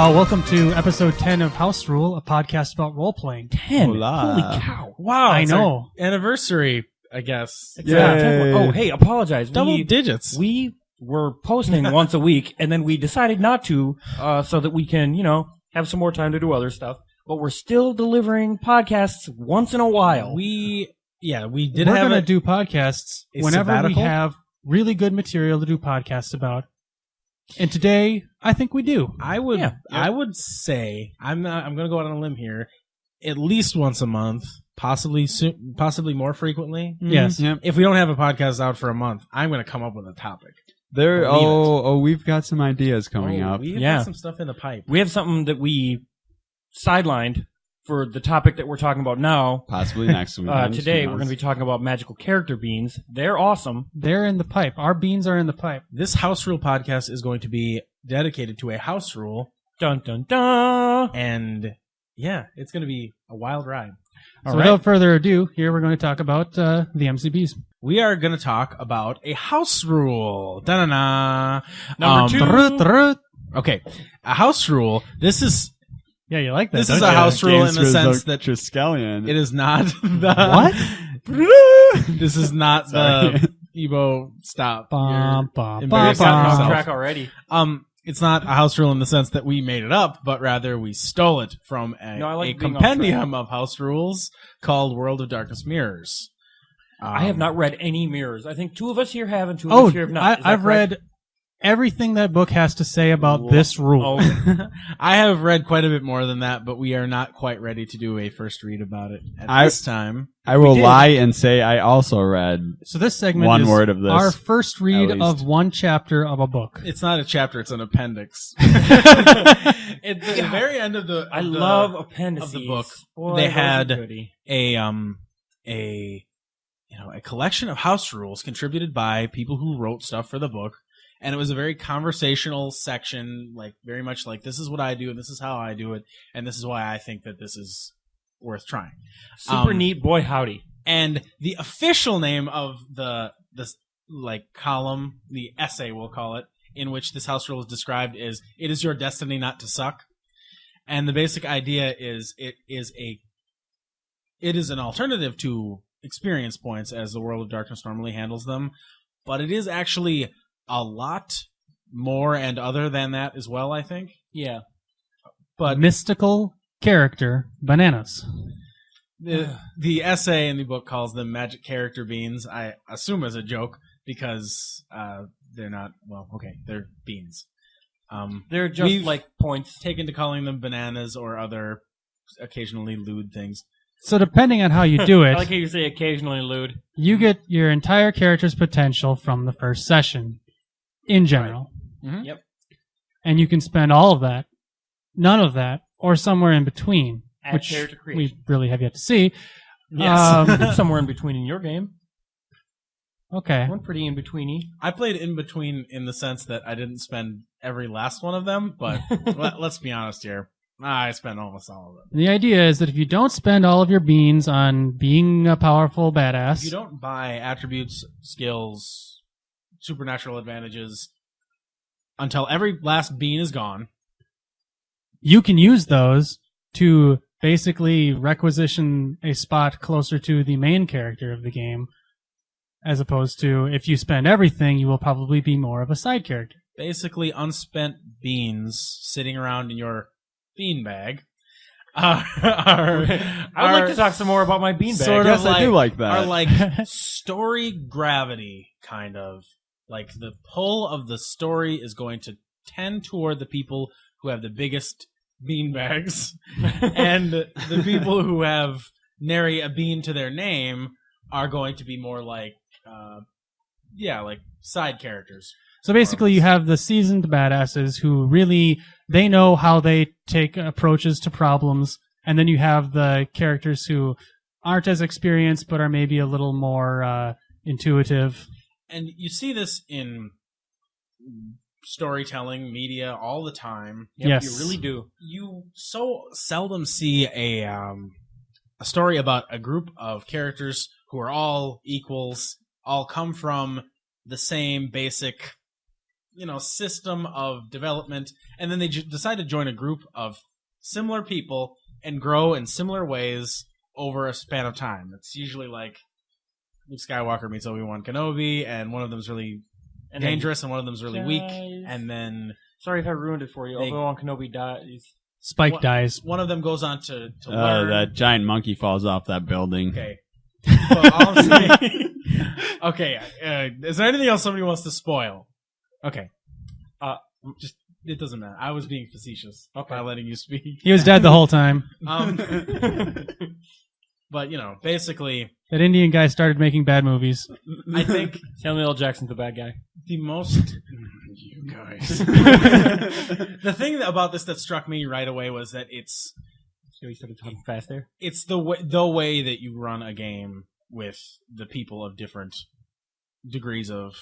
Welcome to episode 10 of House Rule, a podcast about role-playing. 10? Hola. Holy cow. Wow, I it's know. our anniversary, I guess. Yeah. Oh, hey, apologize. Double digits. We were posting once a week, and then we decided not to, so that we can, have some more time to do other stuff. But we're still delivering podcasts once in a while. We're We're going going to do podcasts a whenever sabbatical? we have really good material to do podcasts about. And today, I think we do. I would say I'm going to go out on a limb here. At least once a month, possibly more frequently. Yes. Yep. If we don't have a podcast out for a month, I'm going to come up with a topic. We've got some ideas coming up. We've Yeah. got some stuff in the pipe. We have something that we sidelined for the topic that we're talking about now. Possibly next week. Today, we're going to be talking about magical character beans. They're awesome. They're in the pipe. Our beans are in the pipe. This House Rule podcast is going to be dedicated to a house rule, Dun, dun, dun. and yeah, it's going to be a wild ride. So without further ado, here we're going to talk about the MCBs. We are going to talk about a house rule. Da-na-na. Number two. Trut. Okay, a house rule. This is Yeah, you like that. This don't is you? a house rule in the sense that Triskelion. it is not the What? This is not the Evo stop. Bum, bum, You're bum, embarrassing Gotten off yourself. track already. It's not a house rule in the sense that we made it up, but rather we stole it from No, I like a being off compendium of house rules called World of Darkness Mirrors. I have not read any mirrors. I think two of us here have, and two of us here have not. Is that I've correct? read everything that book has to say about this rule. Oh, I have read quite a bit more than that, but we are not quite ready to do a first read about it at this time. I will did. lie and say I also read. So this segment One is word of this, our first read at least. of one chapter of a book. It's not a chapter; it's an appendix. At the very end of the, I of the- love appendices. of the book, Boy, they those are had goody. a collection of house rules contributed by people who wrote stuff for the book, and it was a very conversational section, like very much like this is what I do and this is how I do it and this is why I think that this is worth trying. Super neat. Boy, howdy. And the official name of the column, the essay we'll call it, in which this house rule is described is "It is your destiny not to suck." And the basic idea is it is an alternative to experience points as the World of Darkness normally handles them, but it is actually a lot more and other than that as well, I think. Yeah. But Mystical character bananas. the essay in the book calls them magic character beans, I assume as a joke, because they're not, they're beans. They're just We've like points. taken to calling them bananas or other occasionally lewd things. So depending on how you do I it, like how you say occasionally lewd. you get your entire character's potential from the first session, in general. Mhm. Yep. And you can spend all of that, none of that, or somewhere in between, At which character we creation. really have yet to see. Yes. Somewhere in between in your game. Okay. One pretty in betweeny. I played in between in the sense that I didn't spend every last one of them, but let's be honest here. I spent almost all of them. The idea is that if you don't spend all of your beans on being a powerful badass, If you don't buy attributes, skills, supernatural advantages until every last bean is gone, you can use those to basically requisition a spot closer to the main character of the game, as opposed to if you spend everything, you will probably be more of a side character. basically unspent beans sitting around in your bean bag are I'd like to talk some more about my beanbag. sort Yes, of I do like that. are like story gravity, kind of. Like the pull of the story is going to tend toward the people who have the biggest bean bags, and the people who have nary a bean to their name are going to be more like, like side characters. So basically, you have the seasoned badasses who really, they know how they take approaches to problems, and then you have the characters who aren't as experienced but are maybe a little more intuitive. And you see this in storytelling media all the time. Yes. You really do. You so seldom see a story about a group of characters who are all equals, all come from the same basic system of development, and then they decide to join a group of similar people and grow in similar ways over a span of time. It's usually like Luke Skywalker meets Obi-Wan Kenobi, and one of them's really dangerous and one of them's really weak, and then sorry if I ruined it for you. They- Obi-Wan Kenobi dies. Spike dies. one of them goes on to learn. That giant monkey falls off that building. Okay. But all I'm saying, okay. Is there anything else somebody wants to spoil? Okay. Just it doesn't matter. I was being facetious by letting you speak. He was dead the whole time. But basically, That Indian guy started making bad movies. I think Samuel L. Jackson's the bad guy. the most you guys. The thing about this that struck me right away was that it's So he started talking fast there. it's the way that you run a game with the people of different degrees of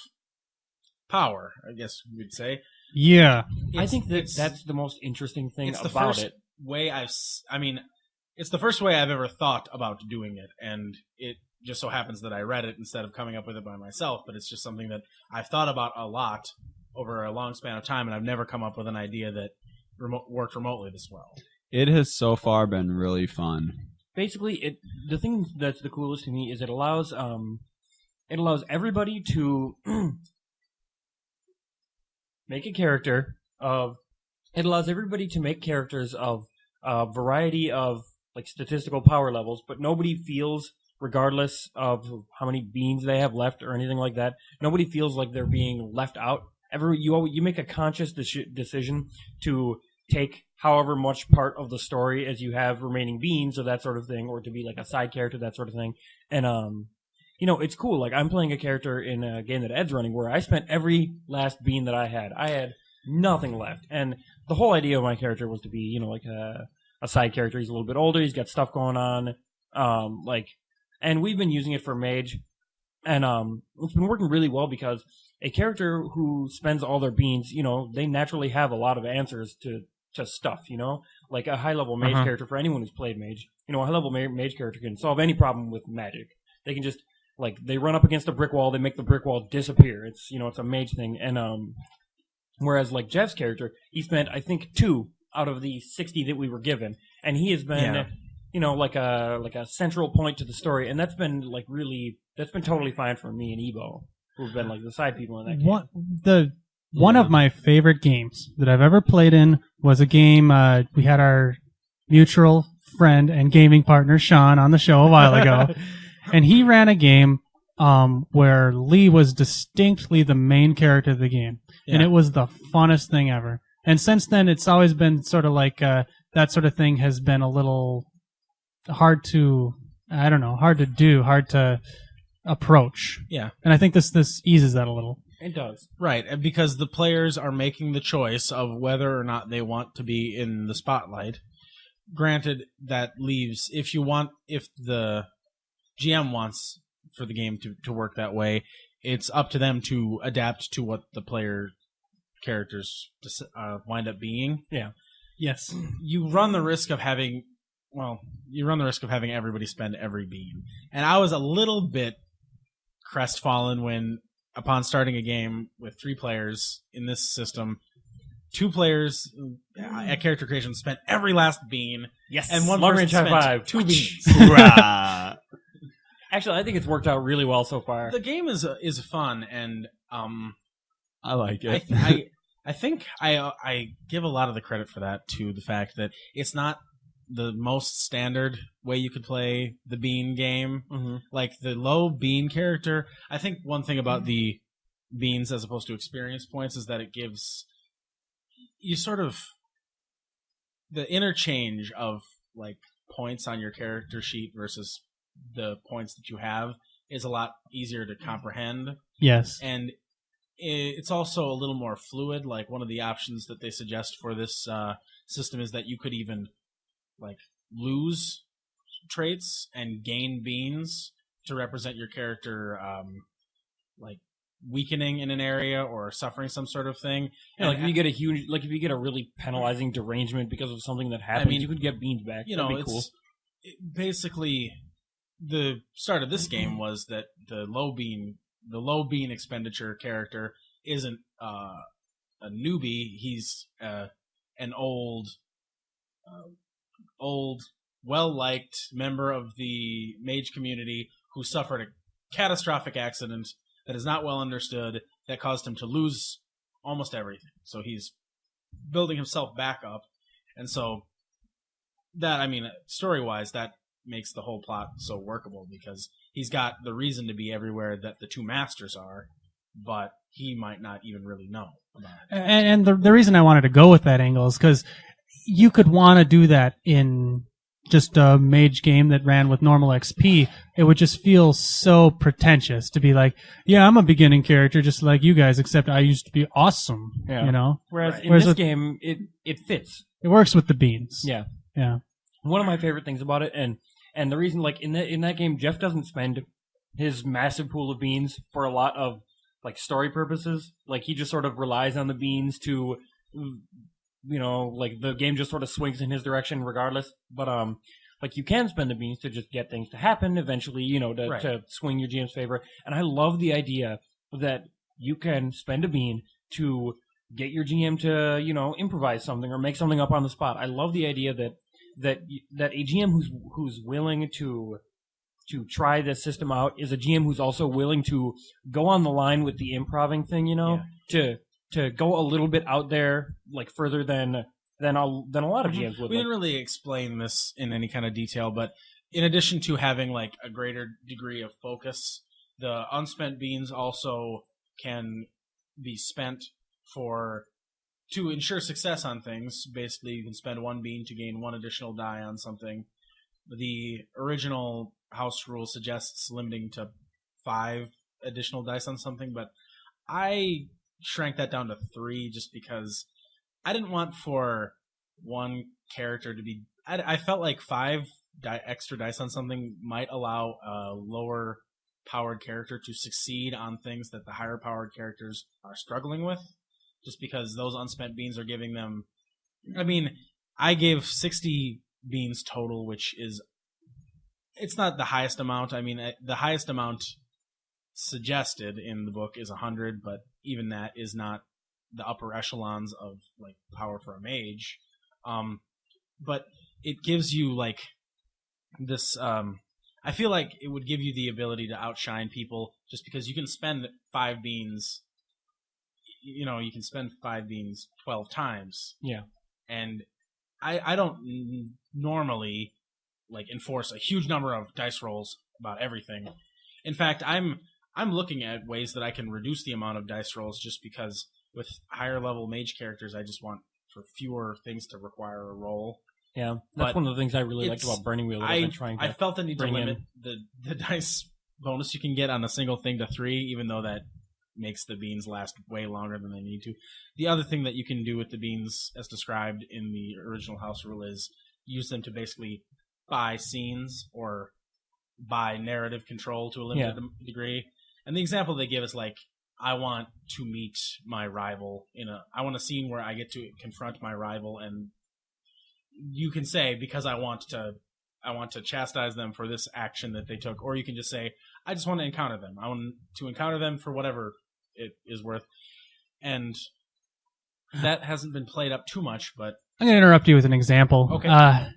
power, I guess we'd say. Yeah. I think it's that's the most interesting thing it's the about first it. way it's the first way I've ever thought about doing it, and it just so happens that I read it instead of coming up with it by myself, but it's just something that I've thought about a lot over a long span of time, and I've never come up with an idea that worked remotely this well. It has so far been really fun. Basically, the thing that's the coolest to me is it allows everybody to make a character of. It allows everybody to make characters of a variety of like statistical power levels, but nobody feels, regardless of how many beans they have left or anything like that, nobody feels like they're being left out. You make a conscious decision to take however much part of the story as you have remaining beans or that sort of thing, or to be like a side character, that sort of thing. And it's cool. Like I'm playing a character in a game that Ed's running where I spent every last bean that I had. I had nothing left, and the whole idea of my character was to be, like a side character. He's a little bit older. He's got stuff going on. And we've been using it for mage, and it's been working really well because a character who spends all their beans, they naturally have a lot of answers to stuff, like a high level mage character. For anyone who's played mage, a high level mage character can solve any problem with magic. They can just they run up against a brick wall, they make the brick wall disappear. It's it's a mage thing, and whereas like Jeff's character, he spent I think 2 out of the 60 that we were given, and he has been like a central point to the story, and that's been totally fine for me and Ebo, who've been like the side people in that game. One of my favorite games that I've ever played in was a game we had our mutual friend and gaming partner Sean on the show a while ago, and he ran a game where Lee was distinctly the main character of the game, and it was the funnest thing ever. And since then, it's always been sort of like that sort of thing has been a little hard to approach. Yeah. And I think this eases that a little. It does. Right, and because the players are making the choice of whether or not they want to be in the spotlight. Granted, that leaves, if the GM wants for the game to work that way, it's up to them to adapt to what the player characters wind up being. Yeah. Yes. You run the risk of having everybody spend every bean. And I was a little bit crestfallen when, upon starting a game with 3 players in this system, 2 players at character creation spent every last bean. Yes. And one Long person range high spent five. 2 beans. Actually, I think it's worked out really well so far. The game is fun, and I like it. I think I give a lot of the credit for that to the fact that it's not the most standard way you could play the bean game. Mm-hmm. Like the low bean character, I think one thing about the beans as opposed to experience points is that it gives you sort of the interchange of like points on your character sheet versus the points that you have is a lot easier to comprehend. Yes. And it's also a little more fluid. Like one of the options that they suggest for this system is that you could even like lose traits and gain beans to represent your character like weakening in an area or suffering some sort of thing. Yeah, like if you get a really penalizing derangement because of something that happens, you could get beans back. That'd be cool. Basically, the start of this game was that the low bean expenditure character isn't a newbie. He's an old, well-liked member of the mage community who suffered a catastrophic accident that is not well understood that caused him to lose almost everything. So he's building himself back up, and so that, I mean, story-wise, that makes the whole plot so workable because he's got the reason to be everywhere that the two masters are, but he might not even really know about it. And the reason I wanted to go with that angle is because you could want to do that in just a mage game that ran with normal XP. It would just feel so pretentious to be like, yeah, I'm a beginning character just like you guys, except I used to be awesome, Yeah. you know? Whereas Right. in Whereas this with- game, it fits. It works with the beans. Yeah. Yeah. One of my favorite things about it, and the reason, like in that game, Jeff doesn't spend his massive pool of beans for a lot of like story purposes. Like he just sort of relies on the beans to, like the game just sort of swings in his direction regardless. But like you can spend the beans to just get things to happen eventually, Right. to swing your GM's favor. And I love the idea that you can spend a bean to get your GM to, improvise something or make something up on the spot. I love the idea that a GM who's willing to try this system out is a GM who's also willing to go on the line with the improving thing, to go a little bit out there, like further than a lot of GMs would. We didn't really explain this in any kind of detail, but in addition to having like a greater degree of focus, the unspent beans also can be spent to ensure success on things. Basically, you can spend one bean to gain one additional die on something. The original house rule suggests limiting to 5 additional dice on something, but I shrank that down to 3 just because I didn't want for one character to be... I felt like 5 extra dice on something might allow a lower powered character to succeed on things that the higher powered characters are struggling with, just because those unspent beans are giving them... I mean, I gave 60 beans total, which is... It's not the highest amount. I mean, the highest amount suggested in the book is 100, but even that is not the upper echelons of like power for a mage. But it gives you like this... I feel like it would give you the ability to outshine people just because you can spend 5 beans... you can spend 5 beans 12 times. Yeah. And I don't normally like enforce a huge number of dice rolls about everything. In fact, I'm looking at ways that I can reduce the amount of dice rolls just because with higher level mage characters, I just want for fewer things to require a roll. Yeah, that's But one of the things I really liked it's- about Burning Wheel. That I've been trying to I felt the need to bring limit the dice bonus you can get on a single thing to 3, even though that makes the beans last way longer than they need to. The other thing that you can do with the beans, as described in the original house rule, is use them to basically buy scenes or buy narrative control to a limited degree. And the example they give is like, I want to meet my rival I want a scene where I get to confront my rival, and you can say, because I want to chastise them for this action that they took, or you can just say, I just want to encounter them. I want to encounter them for whatever it is worth. And that hasn't been played up too much, but I'm going to interrupt you with an example. Okay.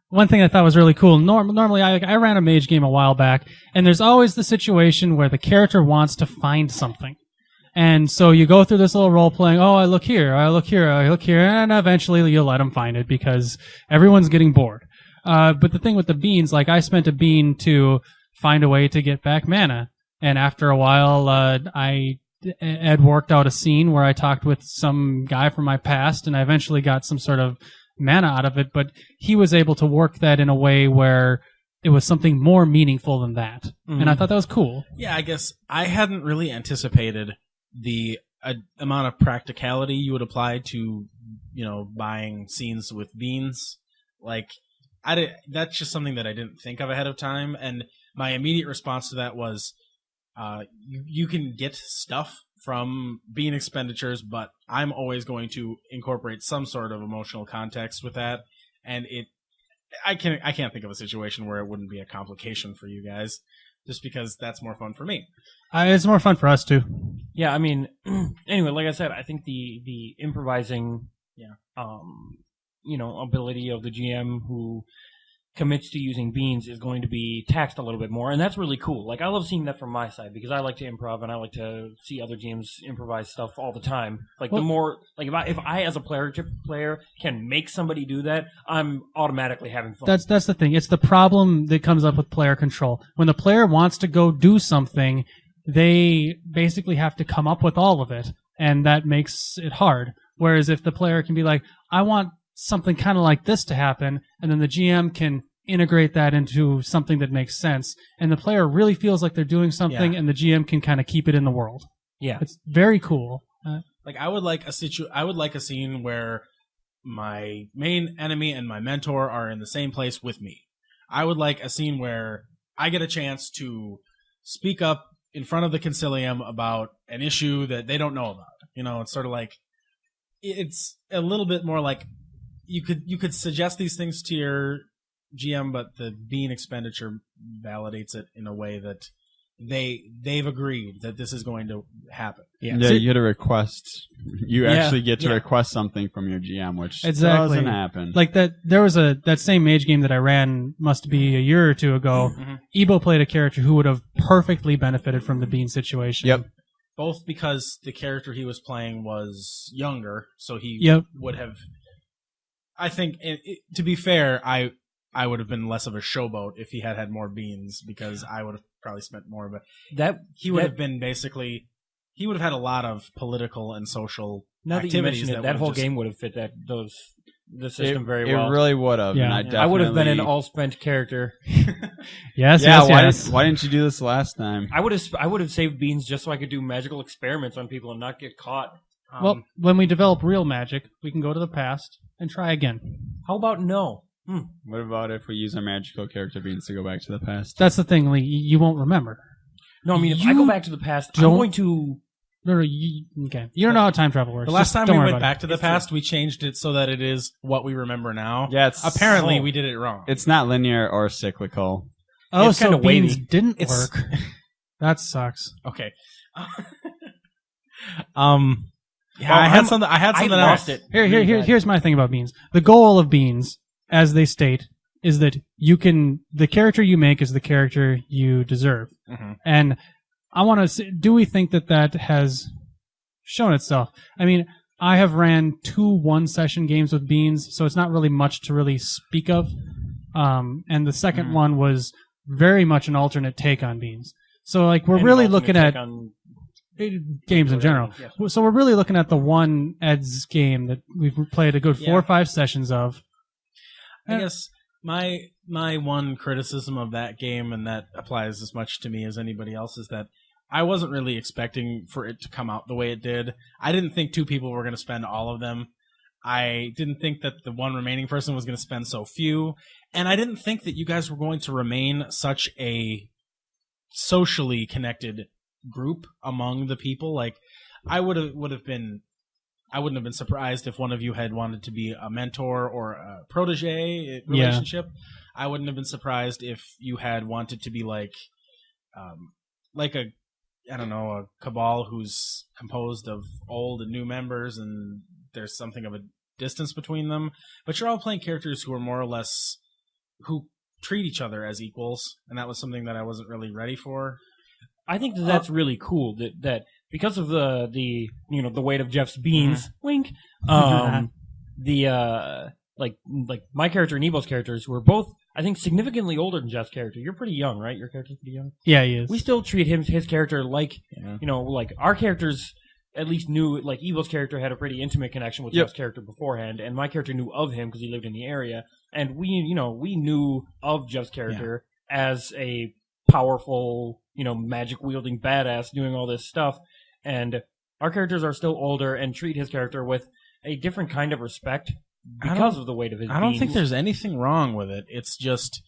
One thing I thought was really cool. Normally, I ran a mage game a while back, and there's always the situation where the character wants to find something. And so you go through this little role playing, I look here, I look here, I look here, and eventually you'll let them find it because everyone's getting bored. But the thing with the beans, like I spent a bean to find a way to get back mana. And after a while, Ed worked out a scene where I talked with some guy from my past, and I eventually got some sort of mana out of it, but he was able to work that in a way where it was something more meaningful than that. Mhm. And I thought that was cool. yeah, I guess I hadn't really anticipated the amount of practicality you would apply to, buying scenes with beans. Like, that's just something that I didn't think of ahead of time, and my immediate response to that was, you can get stuff from bean expenditures, but I'm always going to incorporate some sort of emotional context with that, and I can't think of a situation where it wouldn't be a complication for you guys. just because that's more fun for me. It's more fun for us too. Yeah, I mean, anyway, like I said, I think the improvising, ability of the GM who commits to using beans is going to be taxed a little bit more, and that's really cool. Like, I love seeing that from my side because I like to improv and I like to see other GMs improvise stuff all the time. Like, the more, like, if I as a player can make somebody do that, I'm automatically having fun. That's the thing. It's the problem that comes up with player control. When the player wants to go do something, they basically have to come up with all of it, and that makes it hard. Whereas if the player can be like, I want something kind of like this to happen, and then the GM can integrate that into something that makes sense, and the player really feels like they're doing something, and the GM can kind of keep it in the world. Yeah, it's very cool. Like, I would like a scene where my main enemy and my mentor are in the same place with me. I would like a scene where I get a chance to speak up in front of the Concilium about an issue that they don't know about. You know, it's sort of like, it's a little bit more like you could suggest these things to your GM, but the bean expenditure validates it in a way that they've agreed that this is going to happen. Yeah, you get a request. You actually get to request something from your GM, which doesn't happen. Like that, there was that same mage game that I ran, must be a year or two ago. Ebo played a character who would have perfectly benefited from the bean situation. Yep. Both because the character he was playing was younger, so he would have. I think, to be fair, I would have been less of a showboat if he had more beans, because I would have probably spent more. But he would have been basically, he would have had a lot of political and social activities. That whole game would have fit the system very well. It really would have. Yeah. And I would have been an all-spent character. Yes. Why didn't you do this last time? I would have saved beans just so I could do magical experiments on people and not get caught. Well, when we develop real magic, we can go to the past and try again. How about no? What about if we use our magical character beans to go back to the past? That's the thing, Lee. You won't remember. No, I mean, if I go back to the past, I'm going to... No, okay. You don't know how time travel works. The last time we went back to the past, we changed it so that it is what we remember now. Yeah, apparently we did it wrong. It's not linear or cyclical. Oh, it's so beans wavy. didn't work. That sucks. Okay. I had something else. Here's my thing about beans. The goal of beans, as they state, is that the character you make is the character you deserve. And I want to see, do we think that has shown itself? I mean, I have ran 2 one-session games with beans, so it's not really much to really speak of. And the second one was very much an alternate take on beans. So, like, we're really looking at games in general. Yes. So we're really looking at the one Ed's game that we've played a good 4 or 5 sessions of. I guess my one criticism of that game, and that applies as much to me as anybody else, is that I wasn't really expecting for it to come out the way it did. I didn't think 2 people were going to spend all of them. I didn't think that the one remaining person was going to spend so few. And I didn't think that you guys were going to remain such a socially connected group among the people. Like, I wouldn't have been surprised if one of you had wanted to be a mentor or a protege relationship. I wouldn't have been surprised if you had wanted to be like a cabal who's composed of old and new members, and there's something of a distance between them. But you're all playing characters who are more or less who treat each other as equals, and that was something that I wasn't really ready for. I think that's really cool that because of the weight of Jeff's beans, wink. Like my character and Ebo's characters were both, I think, significantly older than Jeff's character. You're pretty young, right? Your character's pretty young. Yeah, he is. We still treat his character like like our characters at least knew. Like Ebo's character had a pretty intimate connection with Jeff's character beforehand, and my character knew of him because he lived in the area, and we knew of Jeff's character as a powerful, magic wielding badass doing all this stuff, and our characters are still older and treat his character with a different kind of respect because of the weight of his beans. I don't think there's anything wrong with it. It's just,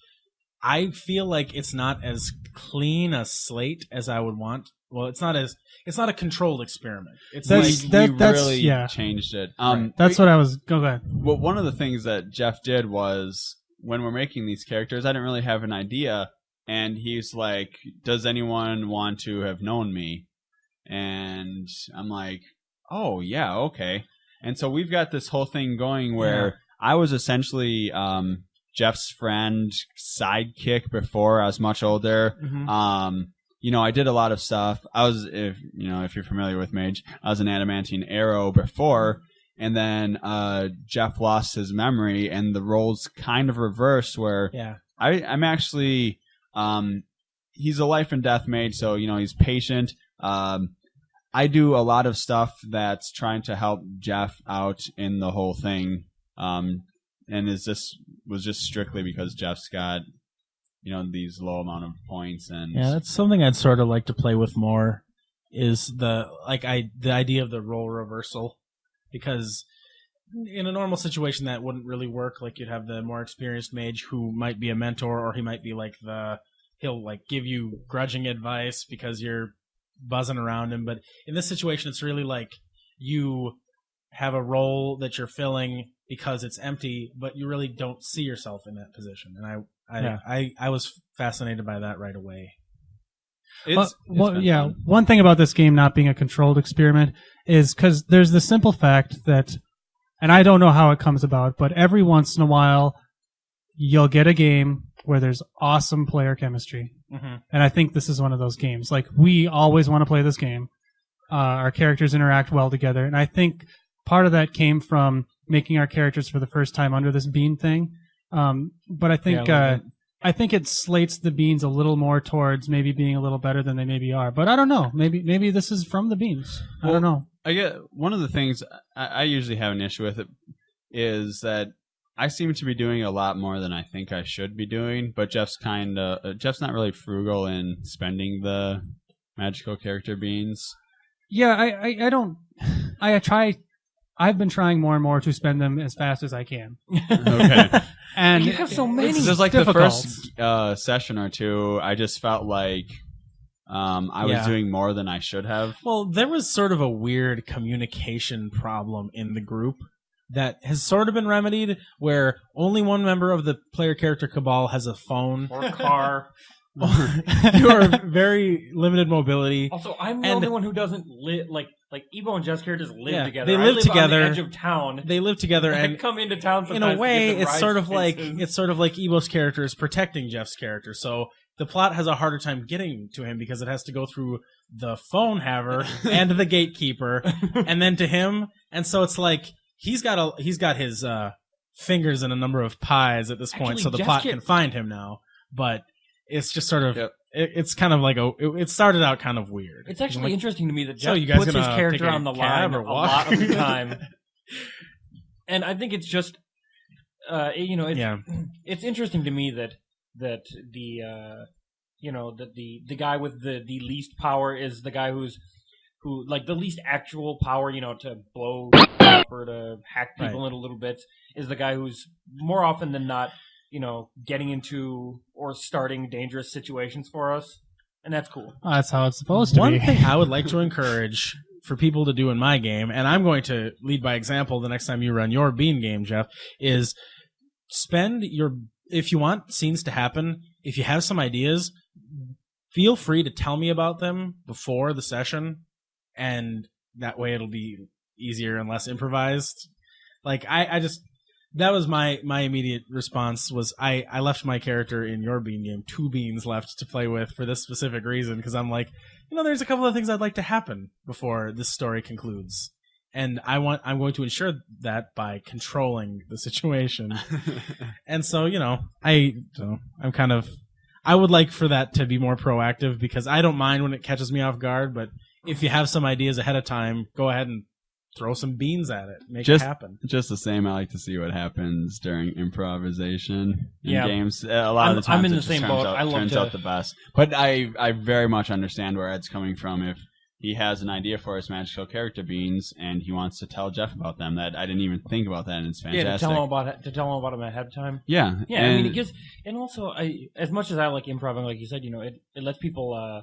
I feel like it's not as clean a slate as I would want. Well, it's not a controlled experiment. It's really changed it. That's what I was. Go ahead. Well, one of the things that Jeff did was, when we're making these characters, I didn't really have an idea and he's like, "Does anyone want to have known me?" And I'm like, "Oh yeah, okay." And so we've got this whole thing going where I was essentially Jeff's friend, sidekick before I was much older. Mm-hmm. I did a lot of stuff. I was, if you're familiar with Mage, I was an adamantine arrow before, and then Jeff lost his memory, and the roles kind of reversed. Where I'm actually, he's a life and death mage, so he's patient. I do a lot of stuff that's trying to help Jeff out in the whole thing, and was just strictly because Jeff's got these low amount of points. And that's something I'd sort of like to play with more, is the idea of the role reversal, because in a normal situation that wouldn't really work. Like, you'd have the more experienced mage who might be a mentor, or he might be like he'll like give you grudging advice because you're buzzing around him. But in this situation, it's really like you have a role that you're filling because it's empty, but you really don't see yourself in that position. And I was fascinated by that right away. One thing about this game not being a controlled experiment is because there's the simple fact that, and I don't know how it comes about, but every once in a while you'll get a game where there's awesome player chemistry. Mm-hmm. And I think this is one of those games. Like, we always want to play this game. Our characters interact well together. And I think part of that came from making our characters for the first time under this bean thing. But I think I think it slates the beans a little more towards maybe being a little better than they maybe are. But I don't know. Maybe this is from the beans. I don't know. I get one of the things I usually have an issue with it is that I seem to be doing a lot more than I think I should be doing, but Jeff's not really frugal in spending the magical character beans. Yeah, I don't. I've been trying more and more to spend them as fast as I can. Okay. And you have so many. It's just like difficult. The first session or two, I just felt like I was doing more than I should have. Well, there was sort of a weird communication problem in the group that has sort of been remedied, where only one member of the player character cabal has a phone or car. You are very limited mobility. Also, I'm the only one who doesn't live like Ebo and Jeff's characters live together. They live together on the edge of town. They live together, and come into town. In a way, it's sort of like Ebo's character is protecting Jeff's character. So the plot has a harder time getting to him because it has to go through the phone haver and the gatekeeper, and then to him. And so it's like he's got his fingers in a number of pies at this point, so the plot can find him now. But it's just sort of it's kind of like it started out kind of weird. It's actually interesting to me that Jeff you guys puts his character on the line a lot of the time, and I think it's just it's interesting to me that the guy with the least power is the guy who like the least actual power, to blow or to hack people in a little bit, is the guy who's more often than not, getting into or starting dangerous situations for us. And that's cool. Oh, that's how it's supposed to be. One thing I would like to encourage for people to do in my game, and I'm going to lead by example the next time you run your Bean game, Jeff, is if you want scenes to happen, if you have some ideas, feel free to tell me about them before the session, and that way it'll be easier and less improvised. Like, that was my immediate response was I left my character in your Bean game 2 beans left to play with for this specific reason, because I'm like, there's a couple of things I'd like to happen before this story concludes, and I'm going to ensure that by controlling the situation. And so I would like for that to be more proactive, because I don't mind when it catches me off guard, but if you have some ideas ahead of time, go ahead and throw some beans at it. Make it happen. Just the same, I like to see what happens during improvisation in games. A lot of the times I'm in the same boat. Turns out the best. But I very much understand where Ed's coming from. If he has an idea for his magical character beans and he wants to tell Jeff about them, that I didn't even think about that, and it's fantastic. Yeah, to tell him about them ahead of time. Yeah. Yeah, I mean, it gives, and also, as much as I like improvising, like you said, it lets people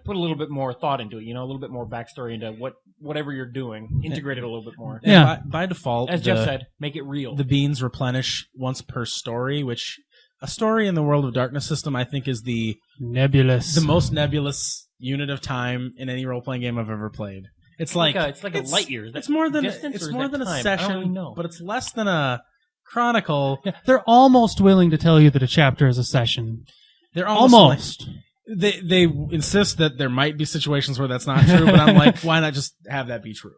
put a little bit more thought into it, a little bit more backstory into whatever you're doing, integrate it a little bit more. Yeah. By default, as Jeff said, make it real. The beans replenish once per story, which a story in the World of Darkness system, I think, is the Nebulous. most nebulous unit of time in any role-playing game I've ever played. It's like a light year. It's more than distance, it's or is more that than a time? I session, don't really know. but it's less than a chronicle. Yeah, they're almost willing to tell you that a chapter is a session. They're Almost. They insist that there might be situations where that's not true, but I'm like, why not just have that be true?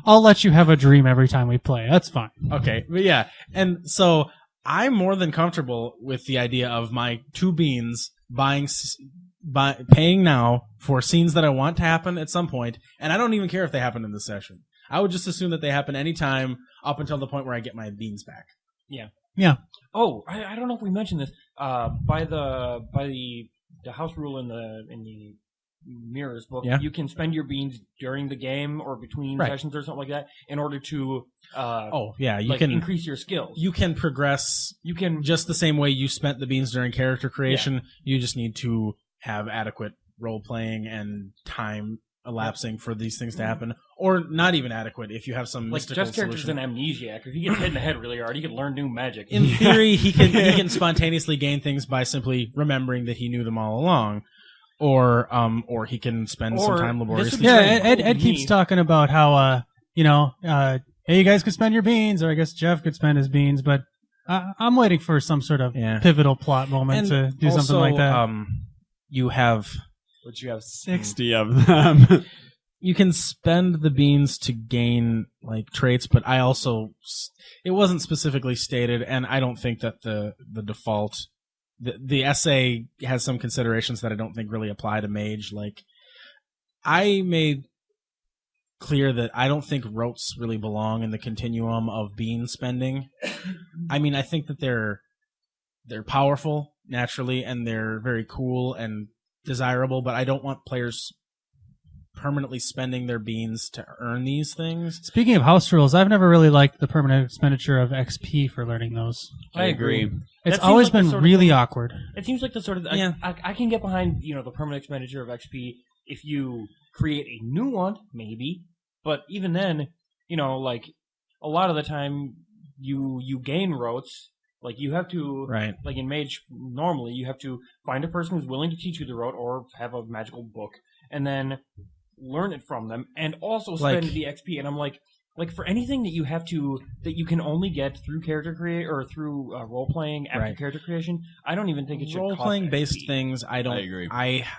I'll let you have a dream every time we play. That's fine. Okay, but yeah, and so I'm more than comfortable with the idea of my 2 beans paying now for scenes that I want to happen at some point, and I don't even care if they happen in the session. I would just assume that they happen anytime up until the point where I get my beans back. Yeah. Oh, I don't know if we mentioned this. By the house rule in the Mirrors book, Yeah. you can spend your beans during the game or between Right. sessions or something like that in order to You like can increase your skills. you can progress You can just the same way you spent the beans during character creation. You just need to have adequate role playing and time elapsing for these things to happen, or not even adequate if you have some like mystical Jeff's character's solution. an amnesiac. If he gets hit in the head really hard, he can learn new magic. In theory, he can spontaneously gain things by simply remembering that he knew them all along, or he can spend some Or time this laboriously. would be Yeah, Right. Ed keeps Me. talking about how, hey, you guys could spend your beans, or I guess Jeff could spend his beans, but I'm waiting for some sort of Yeah. pivotal plot moment to do something also, like that. You have But you have 60 of them. you can spend the beans to gain like traits, but it wasn't specifically stated, and I don't think that the default the essay has some considerations that I don't think really apply to mage. Like, I made clear that I don't think rotes really belong in the continuum of bean spending. I mean, I think that they're powerful naturally, and they're very cool and desirable, but I don't want players permanently spending their beans to earn these things. Speaking of house rules, I've never really liked the permanent expenditure of XP for learning those. I agree. It's That seems always like the been sort of really thing- awkward. It seems like the sort of Yeah. I can get behind the permanent expenditure of XP if you create a new one, maybe. But even then, like a lot of the time you gain rotes. Like you have to, Right. like in Mage, normally you have to find a person who's willing to teach you the rote or have a magical book, and then learn it from them, and also spend Like- the XP. And I'm like for anything that you can only get through character create or through role playing after Right. character creation, I don't even think it should Role cost playing based XP. things, I don't. I agree.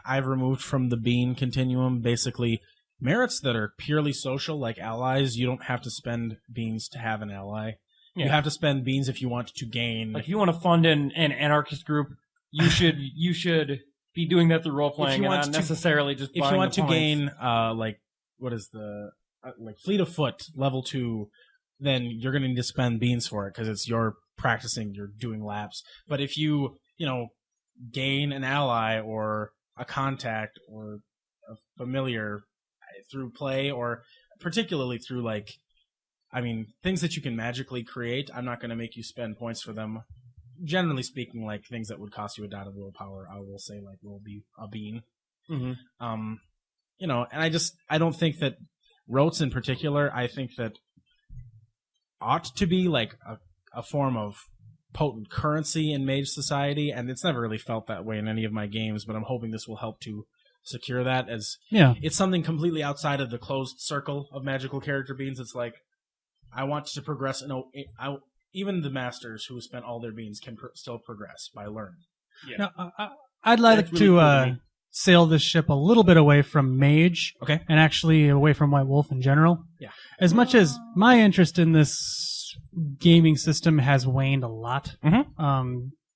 I've removed from the bean continuum basically merits that are purely social, like allies. You don't have to spend beans to have an ally. You Yeah. have to spend beans if you want to gain. Like if you want to fund an anarchist group, you should be doing that through role playing and want not to- necessarily just if buying you want the to points. gain, like what is the like Fleet of Foot level 2, then you're going to need to spend beans for it because it's you're practicing, you're doing laps. But if you gain an ally or a contact or a familiar through play, or particularly through things that you can magically create, I'm not going to make you spend points for them. Generally speaking, like things that would cost you a dot of willpower, I will say will be a bean. Mhm. And I don't think that rotes in particular, I think that ought to be like a form of potent currency in Mage Society, and it's never really felt that way in any of my games, but I'm hoping this will help to secure that, as Yeah. it's something completely outside of the closed circle of magical character beans. It's like, I want to progress, even the masters who spent all their beans can still progress by learning. Now, I'd like That's to really cool to me. sail this ship a little bit away from Mage, Okay. and actually away from White Wolf in general. Yeah. As much as my interest in this gaming system has waned a lot,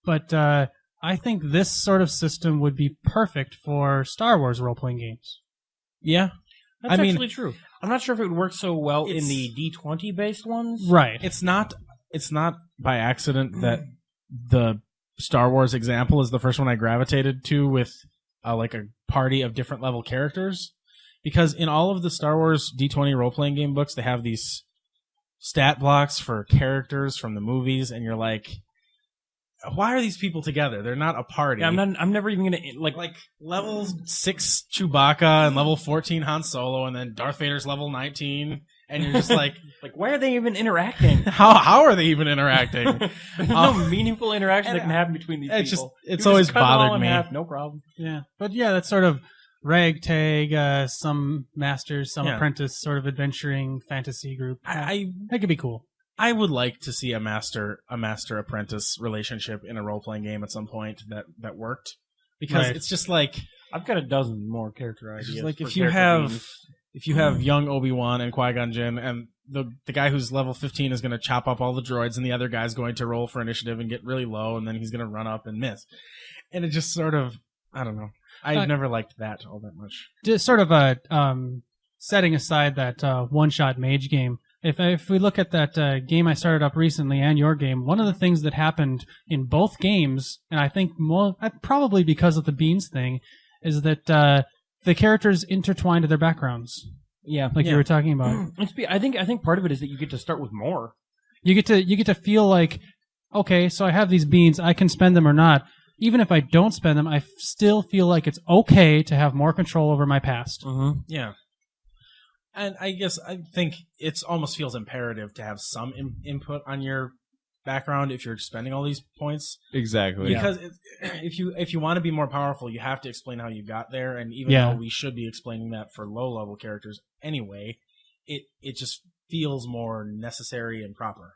but I think this sort of system would be perfect for Star Wars role-playing games. Yeah. That's I mean, actually true. I'm not sure if it would work so well in It's- the D20 based ones. Right. It's not by accident that the Star Wars example is the first one I gravitated to with like a party of different level characters, because in all of the Star Wars D20 role-playing game books, they have these stat blocks for characters from the movies, and you're like, why are these people together? They're not a party. Yeah, I'm never even gonna like level 6 Chewbacca and level 14 Han Solo, and then Darth Vader's level 19, and you're just like, Like, why are they even interacting? how are they even interacting? There's no meaningful interaction that can happen between these It's people. it's You always just cut it all bothered in me. half, no problem. Yeah, but yeah, that's sort of ragtag, some masters, some Yeah. apprentice sort of adventuring fantasy group. That could be cool. I would like to see a master apprentice relationship in a role playing game at some point that worked, because Right. it's just like, I've got a dozen more character it's ideas. just like for if you character have beings. if you have young Obi-Wan and Qui-Gon Jinn, and the guy who's level 15 is going to chop up all the droids, and the other guy's going to roll for initiative and get really low, and then he's going to run up and miss, and it just sort of, I don't know. I've never liked that all that much. Just sort of a setting aside that one-shot mage game. If we look at that game I started up recently and your game, one of the things that happened in both games, and I think probably because of the beans thing, is that the characters intertwined their backgrounds, Yeah, like you were talking about. I think part of it is that you get to start with more. You get to feel like, okay, so I have these beans, I can spend them or not. Even if I don't spend them, I still feel like it's okay to have more control over my past. Mm-hmm. Yeah. And I think it almost feels imperative to have some input on your background if you're spending all these points. Exactly. Because if you want to be more powerful, you have to explain how you got there. And even Yeah. though we should be explaining that for low level characters anyway, it just feels more necessary and proper.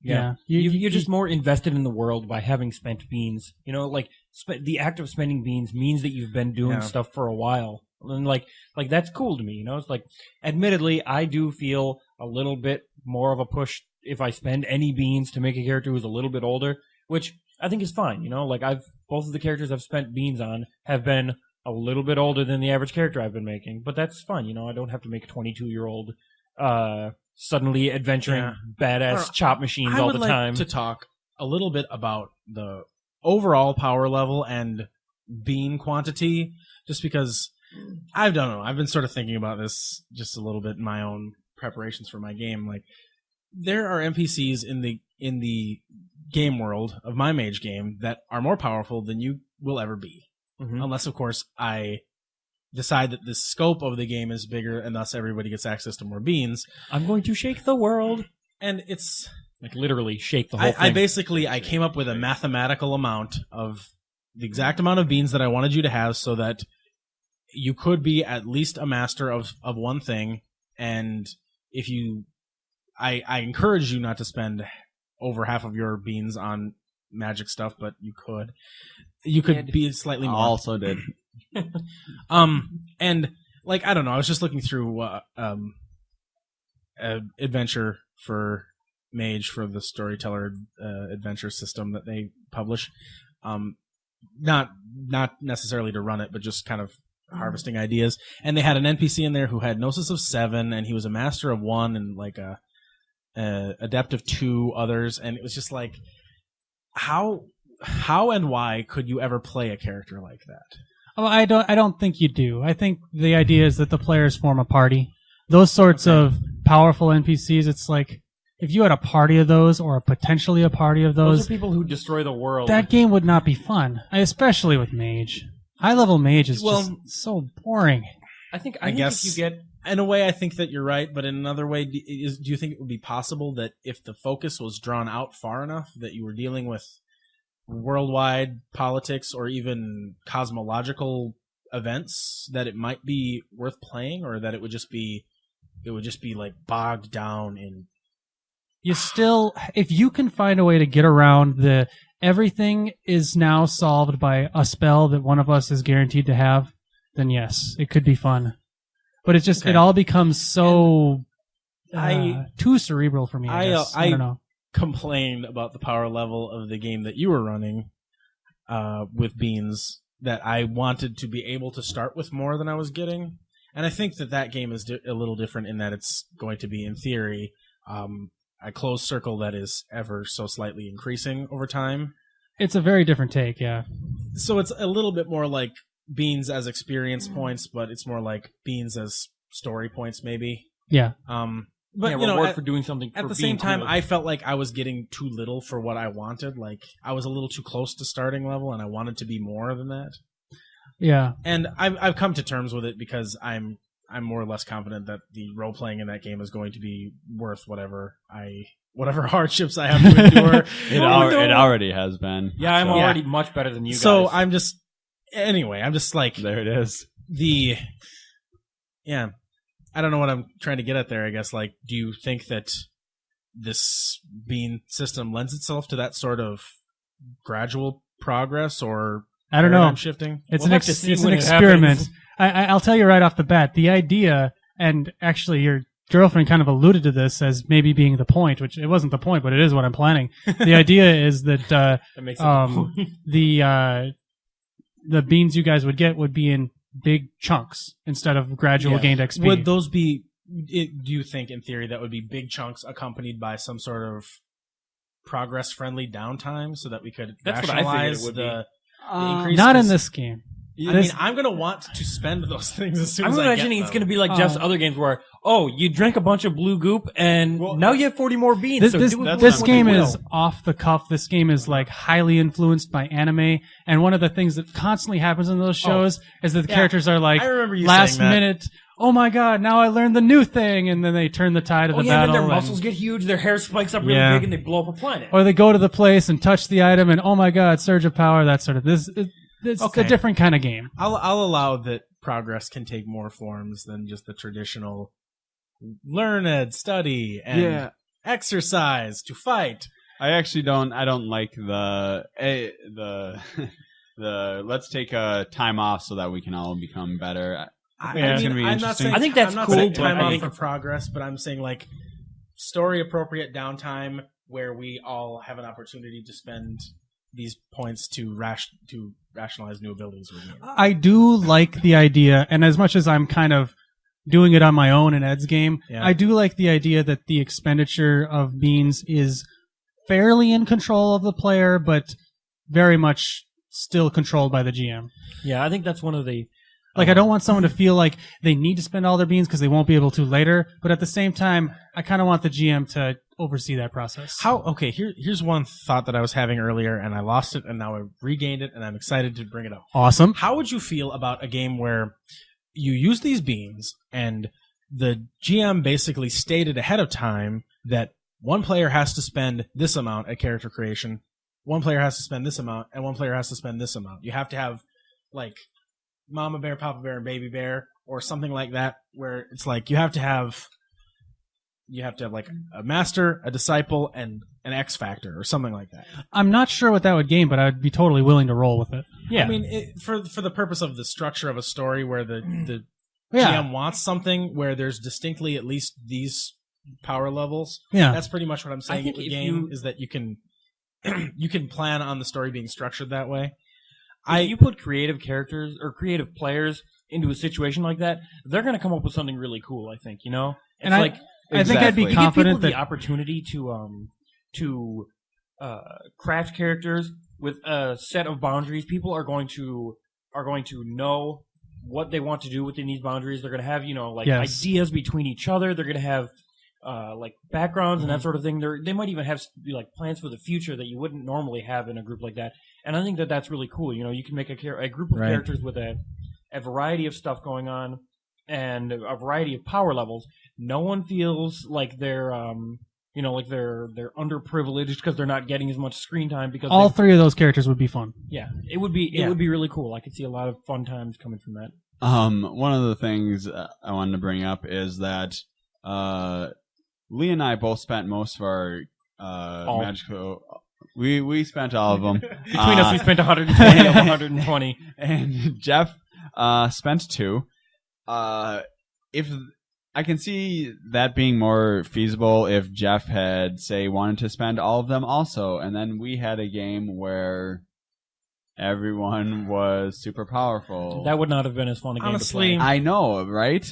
Yeah. You're just more invested in the world by having spent beans. You know, like the act of spending beans means that you've been doing Yeah. stuff for a while, and like that's cool to me. You know, it's like, admittedly, I do feel a little bit more of a push if I spend any beans to make a character who's a little bit older, which I think is fine. You know, like both of the characters I've spent beans on have been a little bit older than the average character I've been making, but that's fine. You know, I don't have to make a 22-year-old suddenly adventuring badass chop machines I all would the like time. to talk a little bit about the overall power level and bean quantity, just because I don't know. I've been sort of thinking about this just a little bit in my own preparations for my game. Like, there are NPCs in the game world of my mage game that are more powerful than you will ever be, Mhm. unless, of course, I decide that the scope of the game is bigger and thus everybody gets access to more beans. I'm going to shake the world. And it's Like, literally shake the whole I thing. basically came up with a mathematical amount of the exact amount of beans that I wanted you to have, so that you could be at least a master of one thing. And if you, I encourage you not to spend over half of your beans on magic stuff, but you could be slightly I more. also did. And like, I don't know, I was just looking through adventure for Mage for the Storyteller adventure system that they publish. Not necessarily to run it, but just kind of harvesting ideas. And they had an NPC in there who had Gnosis of 7, and he was a master of 1 and like a adept of 2 others. And it was just like, how and why could you ever play a character like that? Oh, I don't think you do. I think the idea is that the players form a party. Those sorts of powerful NPCs, it's like, if you had a party of those, or potentially a party of Those those, are people who destroy the world. that game would not be fun. Especially with Mage. High-level Mage is Well, just so boring. I think guess if you get in a way, I think that you're right, but in another way, do you think it would be possible that if the focus was drawn out far enough, that you were dealing with worldwide politics or even cosmological events, that it might be worth playing, or that it would just be like bogged down in? You still, if you can find a way to get around the everything is now solved by a spell that one of us is guaranteed to have, then yes, it could be fun. But it's just, Okay. it all becomes so I- too cerebral for me. I guess. I don't know. Complained about the power level of the game that you were running with Beans, that I wanted to be able to start with more than I was getting. And I think that game is a little different in that it's going to be, in theory, a closed circle that is ever so slightly increasing over time. It's a very different take, yeah. So it's a little bit more like Beans as experience points, but it's more like Beans as story points, maybe. Yeah. But yeah, you know, reward for doing something at for the being same time, cool. I felt like I was getting too little for what I wanted. Like, I was a little too close to starting level, and I wanted to be more than that. Yeah. And I've come to terms with it because I'm I'm more or less confident that the role playing in that game is going to be worth whatever hardships I have to endure. It already has been. Yeah, I'm So- already much better than you guys. So I'm just like There it is. I don't know what I'm trying to get at there. I guess, like, do you think that this bean system lends itself to that sort of gradual progress or I don't know. paradigm shifting? It's We'll an have to see it's an when it experiment. happens. I'll tell you right off the bat, the idea, and actually your girlfriend kind of alluded to this as maybe being the point, which it wasn't the point, but it is what I'm planning. The idea is that that makes sense. the beans you guys would get would be in big chunks instead of gradual Yeah. gained XP. Would those be? Do you think, in theory, that would be big chunks accompanied by some sort of progress-friendly downtime, so that we could That's what I figured it rationalize would the Um, increase? Not in 'Cause- this game. I mean, I'm gonna want to spend those things as soon I'm as I imagining get it's them. going to be like Oh. Jeff's other games where, you drank a bunch of blue goop and Well, now you have 40 more beans. This, so this, do with that's this what game you will. is off the cuff. This game is like highly influenced by anime, and one of the things that constantly happens in those shows is that the Yeah. characters are like I remember you last saying that. minute. Oh my god! Now I learned the new thing, and then they turn the tide of Oh the yeah, and battle. then their and- muscles get huge, their hair spikes up really Yeah. big, and they blow up a planet. or they go to the place and touch the item, and oh my god, surge of power. That sort of this. It's Okay. a different kind of game. I'll allow that progress can take more forms than just the traditional learn, study, and exercise to fight. I actually don't. I don't like the let's take a time off so that we can all become better. Yeah. It's gonna be I'm not interesting. saying I think that's I'm not cool, saying but time I off think- for progress, but I'm saying like story appropriate downtime where we all have an opportunity to spend these points to rationalize new abilities we're getting. I do like the idea, and as much as I'm kind of doing it on my own in Ed's game, Yeah. I do like the idea that the expenditure of beans is fairly in control of the player, but very much still controlled by the GM. Yeah, I think that's one of the. Like, I don't want someone to feel like they need to spend all their beans because they won't be able to later, but at the same time, I kind of want the GM to oversee that process. Here's one thought that I was having earlier and I lost it and now I regained it and I'm excited to bring it up. Awesome. How would you feel about a game where you use these beans and the GM basically stated ahead of time that one player has to spend this amount at character creation, one player has to spend this amount, and one player has to spend this amount? You have to have like Mama Bear, Papa Bear, and Baby Bear, or something like that, where it's like you have to have like a master, a disciple, and an X factor, or something like that. I'm not sure what that would gain, but I'd be totally willing to roll with it. Yeah. I mean, for the purpose of the structure of a story, where the Yeah. GM wants something where there's distinctly at least these power levels. Yeah. That's pretty much what I'm saying. think With if the game you- is that you can you can plan on the story being structured that way. if you put creative characters or creative players into a situation like that, they're going to come up with something really cool. I think, it's And like I think I'd be Exactly. you give confident people that the opportunity to craft characters with a set of boundaries. People are going to know what they want to do within these boundaries. They're going to have Yes. ideas between each other. They're going to have like backgrounds and that sort of thing. They might even have like plans for the future that you wouldn't normally have in a group like that. And I think that that's really cool. You can make a group of Right. characters with a variety of stuff going on and a variety of power levels. No one feels like they're like they're underprivileged because they're not getting as much screen time because all three of those characters would be fun. it would be really cool. I could see a lot of fun times coming from that. One of the things I wanted to bring up is that Lee and I both spent most of our magical. We spent all of them. Between us, we spent 120 of 120. And Jeff spent 2. If I can see that being more feasible if Jeff had, say, wanted to spend all of them also, and then we had a game where everyone was super powerful. That would not have been as fun a game Honestly, to play. I know, right?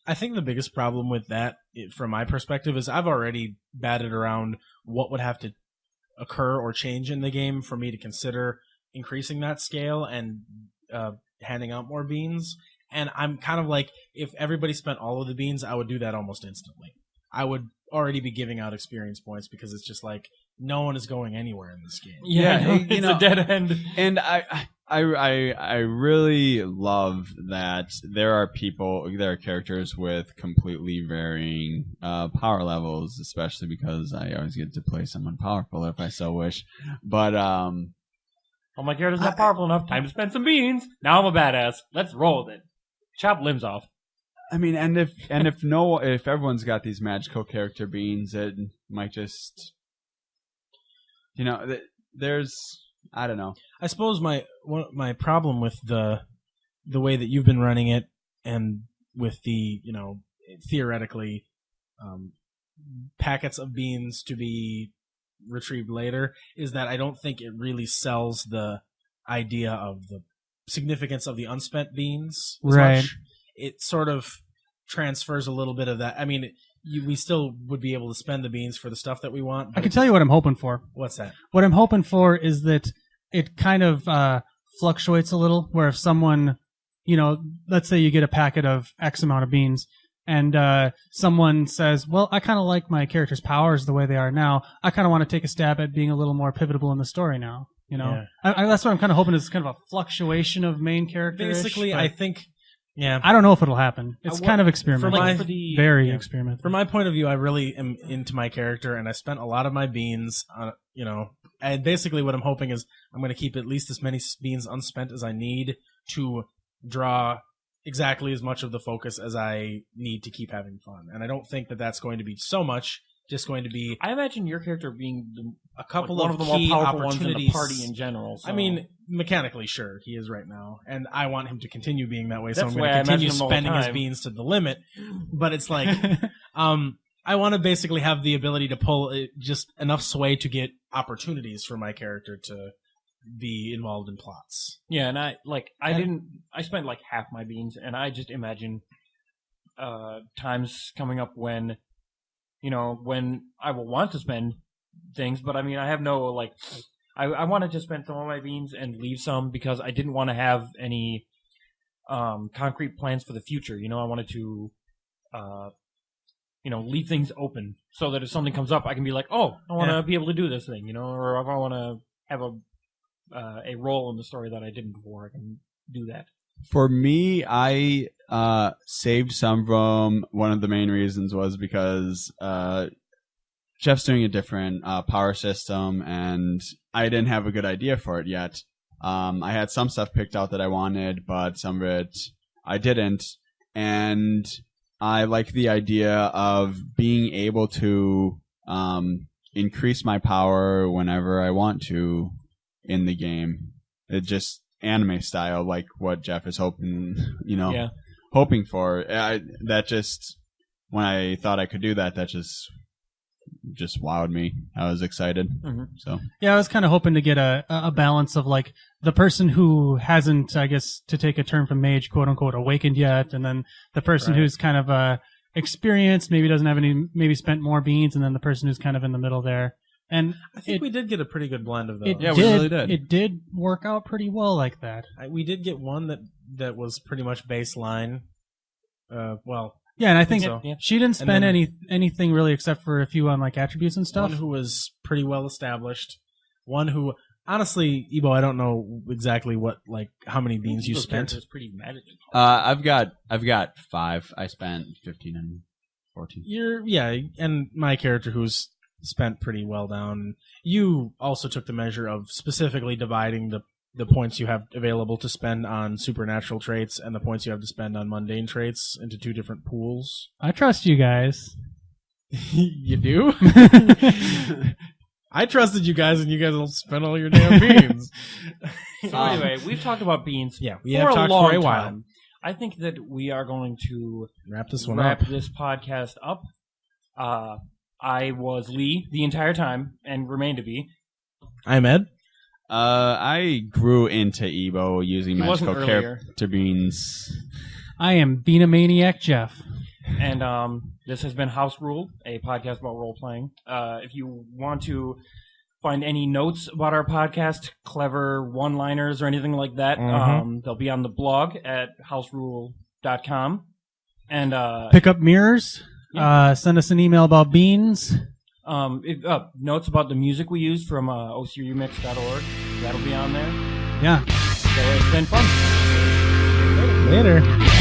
I think the biggest problem with that, from my perspective, is I've already batted around what would have to occur or change in the game for me to consider increasing that scale and handing out more beans. And I'm kind of like, if everybody spent all of the beans, I would do that almost instantly. I would already be giving out experience points because it's just like no one is going anywhere in this game. Yeah, Yeah, it's you know, a dead end. And I I really love that there are characters with completely varying power levels, especially because I always get to play someone powerful if I so wish. But Oh, my character's not powerful enough. Time to spend some beans. Now I'm a badass. Let's roll with it. Chop limbs off. I mean, and if everyone's got these magical character beans, it might just, there's, I don't know. I suppose my problem with the way that you've been running it, and with the theoretically packets of beans to be retrieved later, is that I don't think it really sells the idea of the significance of the unspent beans as Right. much. It sort of transfers a little bit of that. I mean, we still would be able to spend the beans for the stuff that we want. I But can tell you what I'm hoping for. what's that? What I'm hoping for is that it kind of fluctuates a little, where if someone, let's say you get a packet of X amount of beans, and someone says, well, I kind of like my character's powers the way they are now. I kind of want to take a stab at being a little more pivotal in the story now. Yeah. That's what I'm kind of hoping is kind of a fluctuation of main characters. Basically, I think, yeah. I don't know if it'll happen. It's kind of experimental. For Very yeah. experimental. From my point of view, I really am into my character, and I spent a lot of my beans on, and basically what I'm hoping is I'm going to keep at least as many beans unspent as I need to draw exactly as much of the focus as I need to keep having fun. And I don't think that that's going to be so much, just going to be I imagine your character being a couple one of of the more key powerful ones in the opportunities. party in general. So. I mean, mechanically, sure, he is right now, and I want him to continue being that way. So That's I'm the going way I to continue imagine him all the spending his time. beans to the limit. But it's like, I want to basically have the ability to pull just enough sway to get opportunities for my character to be involved in plots. yeah, and I spent like half my beans, and I just imagine times coming up when I will want to spend things, but I mean, I have no I wanted to spend some of my beans and leave some because I didn't want to have any concrete plans for the future. I wanted to leave things open so that if something comes up, I can be like, oh, I want to be able to do this thing, or if I want to have a role in the story that I didn't before, I can do that. For me, I saved some from one of the main reasons was because Jeff's doing a different power system, and I didn't have a good idea for it yet. I had some stuff picked out that I wanted, but some of it I didn't. And I like the idea of being able to increase my power whenever I want to in the game. It just anime style, like what Jeff is hoping, Yeah. hoping for. When I thought I could do that, that just wowed me. I was excited. Mm-hmm. So Yeah, I was kind of hoping to get a balance of like the person who hasn't, I guess, to take a term from mage, quote unquote, awakened yet, and then the person Right. who's kind of experienced, maybe doesn't have any, maybe spent more beans, and then the person who's kind of in the middle there. And I think we did get a pretty good blend of those. Yeah, we really did. It did work out pretty well like that. We did get one that was pretty much baseline. Yeah, and I think so. she didn't And spend then- anything really except for a few on like attributes and stuff. One who was pretty well established. One who, honestly, Ebo, I don't know exactly how many beans you Those spent. characters pretty magic. I've got 5. I spent 15 and 14. And my character who's spent pretty well down. You also took the measure of specifically dividing the points you have available to spend on supernatural traits and the points you have to spend on mundane traits into 2 different pools. I trust you guys. You do? I trusted you guys, and you guys will spend all your damn beans. So anyway, we've talked about beans We for have a talked long for a while. time. I think that we are going to Wrap this one wrap up. this podcast up. I was Lee the entire time and remain to be. I'm Ed. I grew into Ebo using He wasn't magical earlier. character beans. I am Beanamaniac Jeff. And this has been House Rule, a podcast about role-playing. If you want to find any notes about our podcast, clever one-liners or anything like that, they'll be on the blog at houserule.com. And Pick up mirrors. Send us an email about beans. notes about the music we used from ocremix.org, that'll be on there. Yeah. So it's been fun. Later. Bye.